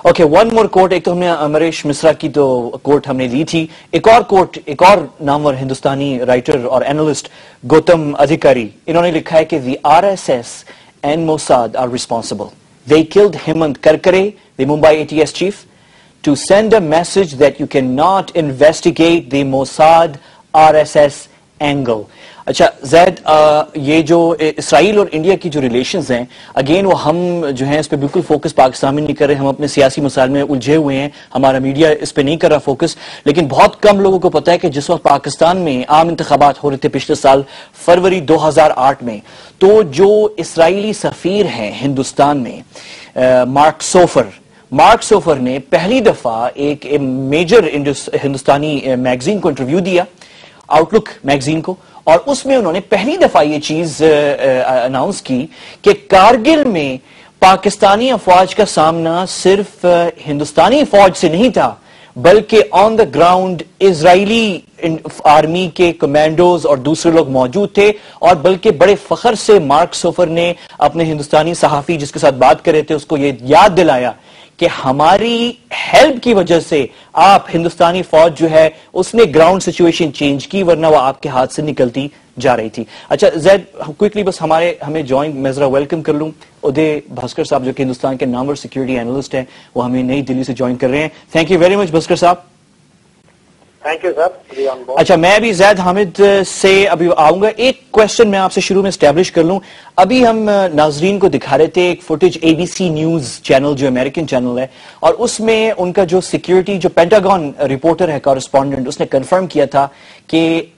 Okay, one more coat. एक तो हमने अमरीश मिश्रा की तो कोट हमने ली थी, एक और कोट, एक और नामवर हिंदुस्तानी राइटर और एनालिस्ट गौतम अधिकारी, इन्होंने लिखा है कि the RSS and Mossad are responsible. They killed Hemant Karkare, the Mumbai ATS chief, to send a message that you cannot investigate the Mossad RSS angle. अच्छा जैद, ये जो इसराइल और इंडिया की जो रिलेशंस हैं, अगेन वो हम जो हैं इस पे बिल्कुल फोकस पाकिस्तान में नहीं कर रहे, हम अपने सियासी मसाइल में उलझे हुए हैं, हमारा मीडिया इस पे नहीं कर रहा फोकस। लेकिन बहुत कम लोगों को पता है कि जिस वक्त पाकिस्तान में आम इंतखाबात हो रहे थे पिछले साल फरवरी 2008 में, तो जो इसराइली सफीर हैं हिंदुस्तान में, मार्क सोफर ने पहली दफा एक मेजर हिंदुस्तानी मैगजीन को इंटरव्यू दिया, आउटलुक मैगजीन को, और उसमें उन्होंने पहली दफा ये चीज अनाउंस की कि कारगिल में पाकिस्तानी अफवाज का सामना सिर्फ हिंदुस्तानी फौज से नहीं था, बल्कि on the ground Israeli army के कमांडोज और दूसरे लोग मौजूद थे। और बल्कि बड़े फख्र से मार्क सोफर ने अपने हिंदुस्तानी सहाफी जिसके साथ बात कर रहे थे उसको ये याद दिलाया कि हमारी हेल्प की वजह से आप हिंदुस्तानी फौज जो है उसने ग्राउंड सिचुएशन चेंज की, वरना वो आपके हाथ से निकलती जा रही थी। अच्छा जैद, क्विकली बस हमें ज्वाइन मैं जरा वेलकम कर लूं उदय भास्कर साहब जो कि हिंदुस्तान के नामवर सिक्योरिटी एनालिस्ट हैं, वो हमें नई दिल्ली से ज्वाइन कर रहे हैं। Thank you very much Bhaskar साहब। Thank you sir. अच्छा, मैं अभी जैद हामिद से अभी आऊंगा। एक क्वेश्चन मैं आपसे शुरू में स्टैब्लिश कर लूं। अभी हम नाजरीन को दिखा रहे थे एक फुटेज ABC न्यूज चैनल जो अमेरिकन चैनल है, और उसमें उनका जो सिक्योरिटी जो पेंटागन रिपोर्टर है, कॉरेस्पॉन्डेंट, उसने कंफर्म किया था कि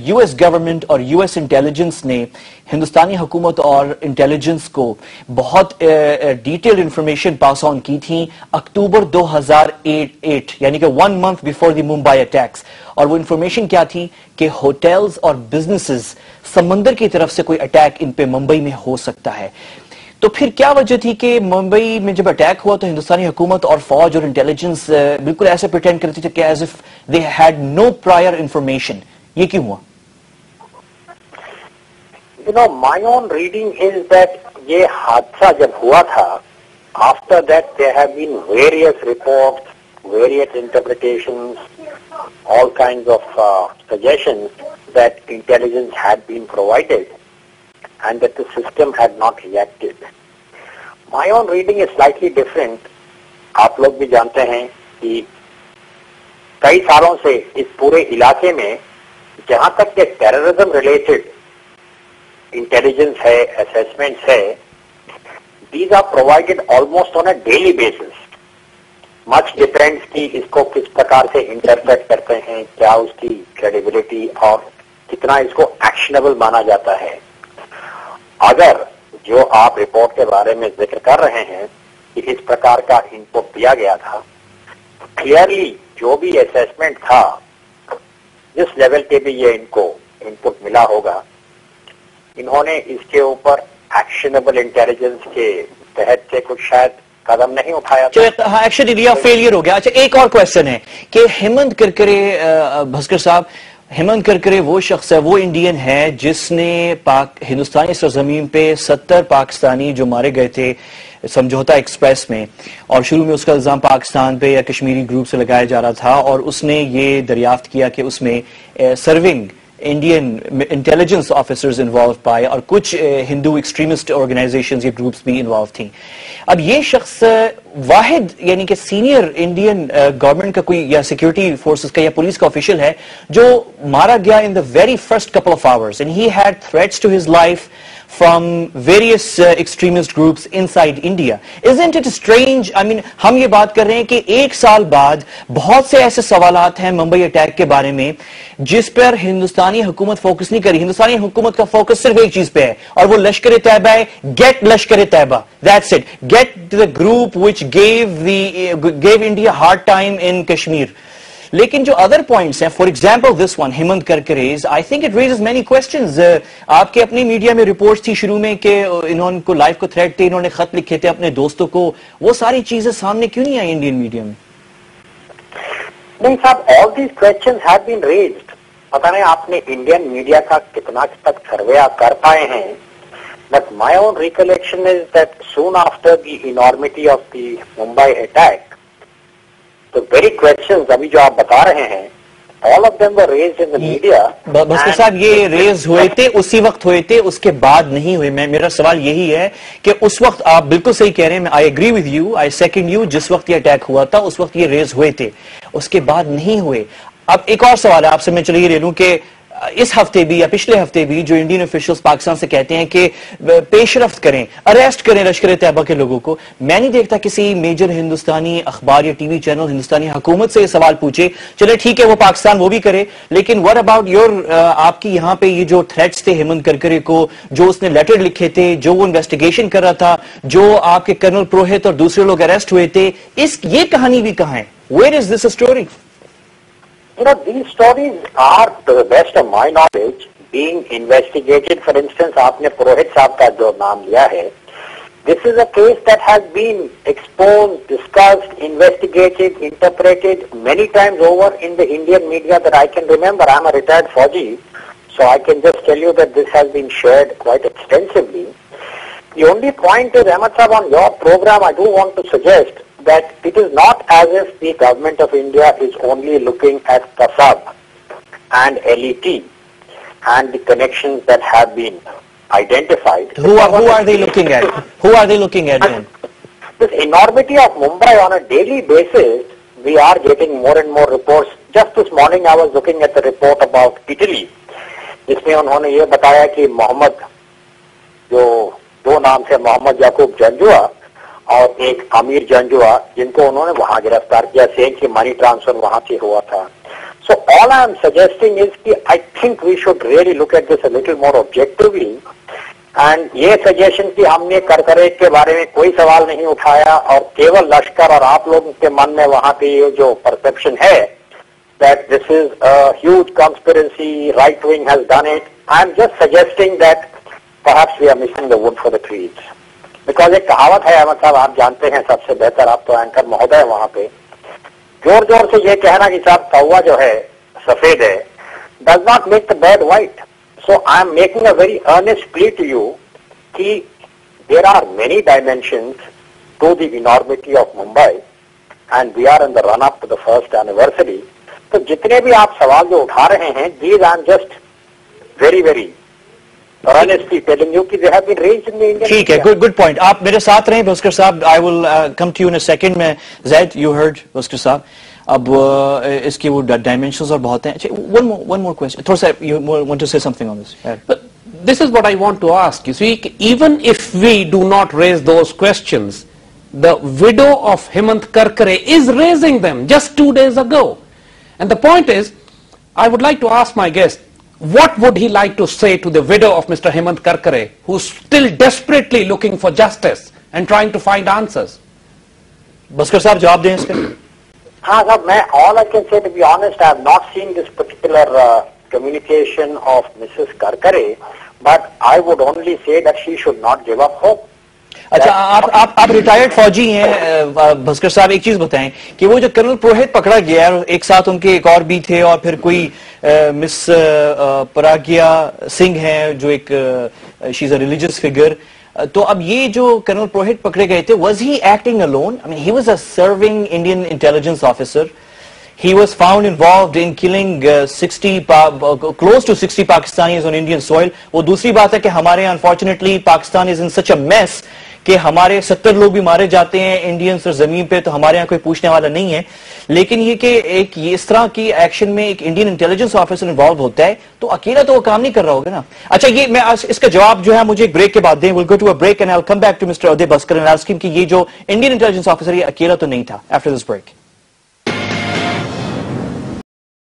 US गवर्नमेंट और US इंटेलिजेंस ने हिंदुस्तानी हुकूमत और इंटेलिजेंस को बहुत डिटेल्ड इंफॉर्मेशन पास ऑन की थी अक्टूबर 2008, यानी कि 1 month before the Mumbai attacks. और वो इंफॉर्मेशन क्या थी कि होटल्स और बिजनेसेस समंदर की तरफ से कोई अटैक इन पे मुंबई में हो सकता है। तो फिर क्या वजह थी कि मुंबई में जब अटैक हुआ तो हिंदुस्तानी हुकूमत और फौज और इंटेलिजेंस बिल्कुल ऐसे प्रिटेंड करती थी कि as if they had no prior information? ये क्यों हुआ? My own reading is that ये हादसा जब हुआ था, after that there have been various reports, various interpretations, all kinds of suggestions that intelligence had been provided and that the system had not reacted. My own reading is slightly different. आप लोग भी जानते हैं कि कई सालों से इस पूरे इलाके में जहां तक के टेररिज्म रिलेटेड इंटेलिजेंस है, असेसमेंट्स है, these are provided almost on a daily basis. Much depends कि इसको किस प्रकार से इंटरप्रेट करते हैं, क्या उसकी क्रेडिबिलिटी और कितना इसको एक्शनेबल माना जाता है। अगर जो आप रिपोर्ट के बारे में जिक्र कर रहे हैं कि इस प्रकार का इनपुट दिया गया था, क्लियरली जो भी असेसमेंट था, जिस लेवल पे भी ये इनको इनपुट मिला होगा, इन्होंने इसके ऊपर एक्शनेबल इंटेलिजेंस के तहत से कुछ शायद कदम नहीं उठाया। हाँ, एक्शन लिया, फेलियर हो गया। अच्छा, एक और क्वेश्चन है कि हेमंत करकरे, भास्कर साहब, हेमंत करकरे वो शख्स है, वो इंडियन है जिसने हिंदुस्तानी सरजमीन पे 70 पाकिस्तानी जो मारे गए थे समझौता एक्सप्रेस में, और शुरू में उसका इल्जाम पाकिस्तान पे या कश्मीरी ग्रुप से लगाया जा रहा था, और उसने ये दरियाफ्त किया कि उसमें serving Indian intelligence officers involve पाए और कुछ हिंदू एक्सट्रीमिस्ट ऑर्गेनाइजेशंस या ग्रुप्स भी इन्वॉल्व थी। अब ये शख्स वाहिद यानी कि सीनियर इंडियन गवर्नमेंट का कोई या सिक्योरिटी फोर्सेस का या पुलिस का ऑफिशियल है जो मारा गया in the very first couple of hours, and he had threats to his life from various extremist groups inside India. Isn't it strange? I mean, हम ये बात कर रहे हैं कि 1 साल बाद बहुत से ऐसे सवालात हैं मुंबई अटैक के बारे में जिस पर हिंदुस्तानी हुकूमत फोकस नहीं करी। हिंदुस्तानी हुकूमत का फोकस सिर्फ एक चीज पे है, और वो लश्कर तैयबा है। Get Lashkar Taiba, that's it. Get the group which gave India hard time in Kashmir. लेकिन जो अदर पॉइंट्स हैं, for example this one, Hemant Karkare's, I think it raises many questions. आपके अपनी मीडिया में रिपोर्ट्स थी शुरू में कि इन्होंने को लाइफ को थ्रेट थे, इन्होंने खत लिखे थे अपने दोस्तों को, वो सारी चीजें सामने क्यों नहीं आई इंडियन मीडिया में? नहीं साहब, all these questions have been raised. पता नहीं आपने इंडियन मीडिया का कितना तक सर्वे आप कर पाए हैं, but my own recollection is that soon after the enormity of the Mumbai attack, the very questions अभी जो आप बता रहे हैं, all of them were raised in the media. Bhaskar साहब, ये रेज हुए थे, उसी वक्त हुए थे, उसके बाद नहीं हुए। मेरा सवाल यही है कि उस वक्त आप बिल्कुल सही कह रहे हैं, I agree with you, I second you, जिस वक्त ये अटैक हुआ था उस वक्त ये रेज हुए थे, उसके बाद नहीं हुए। अब एक और सवाल है आपसे, मैं चलिए ले लूं कि इस हफ्ते भी या पिछले हफ्ते भी जो इंडियन ऑफिशियल्स पाकिस्तान से कहते हैं कि पेशरफ्त करें, अरेस्ट करें लश्कर तैयबा के लोगों को, मैं नहीं देखता किसी मेजर हिंदुस्तानी अखबार या टीवी चैनल हिंदुस्तानी हुकूमत से ये सवाल पूछे, चले ठीक है वो पाकिस्तान वो भी करे, लेकिन व्हाट अबाउट योर आपकी यहाँ पे ये जो थ्रेट्स थे हेमंत करकरे को, जो उसने लेटर लिखे थे, जो वो इन्वेस्टिगेशन कर रहा था, जो आपके कर्नल पुरोहित और दूसरे लोग अरेस्ट हुए थे, ये कहानी भी कहां है? Where is this story? You know, these stories are, to the best of my knowledge, being investigated. For instance, आपने पुरोहित साहब का जो नाम लिया है, this is a case that has been exposed, discussed, investigated, interpreted many times over in the Indian media that I can remember. I'm a retired Fauji, so I can just tell you that this has been shared quite extensively. The only point is, Ahmed Sahab, on your program, I do want to suggest that it is not as if the government of India is only looking at Kasab and LET and the connections that have been identified. Who are they looking at? Who are they looking at then? This enormity of Mumbai on a daily basis, we are getting more and more reports. Just this morning I was looking at the report about Italy, जिसमें उन्होंने ये बताया कि मोहम्मद, जो दो नाम से मोहम्मद याकूब जंजुआ और एक अमीर जंजुआ, जिनको उन्होंने वहां गिरफ्तार किया, सेम कि मनी ट्रांसफर वहां से हुआ था। So all I am suggesting is कि I think we should really look at this a little more objectively, and ये सजेशन कि हमने करकरे के बारे में कोई सवाल नहीं उठाया और केवल लश्कर और आप लोगों के मन में वहां पे ये जो परसेप्शन है that this is a huge conspiracy, right wing has done it, I am just suggesting that perhaps we are missing the wood for the trees. Because एक कहावत है अहमद साहब, आप जानते हैं सबसे बेहतर, आप तो एंकर महोदय वहां पे, जोर जोर से ये कहना कि साहब कौवा जो है सफेद है, does not make the bird white. So I am making a very earnest plea to you कि there are many dimensions to the enormity of Mumbai and we are in the run up to the first anniversary. तो जितने भी आप सवाल जो उठा रहे हैं, these I am just very very honestly telling you कि they have been raised in the Indian ठीक है, गुड पॉइंट। आप मेरे साथ रहें भास्कर साहब, I will come to you in a second. में जैद, यू हर्ड भास्कर साहब, अब इसकी वो डायमेंशंस और बहुत हैं। अच्छा, वन मोर क्वेश्चन, थोड़ा सा you want to say something on this? This is what I want to ask. You see, even if we do not raise those questions, the widow of Hemant Karkare is raising them just 2 days ago. And the point is, I would like to ask my guest, what would he like to say to the widow of Mr. Hemant Karkare, who's still desperately looking for justice and trying to find answers? Bhaskar साहब जवाब दें इस पे। हाँ साहब, मैं all I can say, to be honest, I have not seen this particular communication of Mrs. Karkare, but I would only say that she should not give up hope. अच्छा, आप रिटायर्ड फौजी हैं भास्कर साहब, एक चीज बताएं कि वो जो कर्नल पुरोहित पकड़ा गया और एक साथ उनके एक और भी थे, और फिर कोई मिस परागिया सिंह हैं जो एक she is a religious figure, तो अब ये जो कर्नल पुरोहित पकड़े गए थे, was he acting alone? I mean, he was a serving Indian intelligence officer. He was found involved in killing close to 60 Pakistanis on Indian soil. वो दूसरी बात है कि हमारे unfortunately Pakistan is in such a mess कि हमारे 70 लोग भी मारे जाते हैं इंडियन जमीन पे, तो हमारे यहाँ कोई पूछने वाला नहीं है। लेकिन ये कि एक ये इस तरह की एक्शन में एक इंडियन इंटेलिजेंस ऑफिसर इन्वॉल्व होता है, तो अकेला तो वो काम नहीं कर रहा होगा ना। अच्छा, ये मैं इसका जवाब जो है मुझे एक ब्रेक के बाद दें। Will go to a break and I will come back to mister Uday Bhaskar and ask him कि ये जो इंडियन इंटेलिजेंस ऑफिसर ये अकेला तो नहीं था। After this break.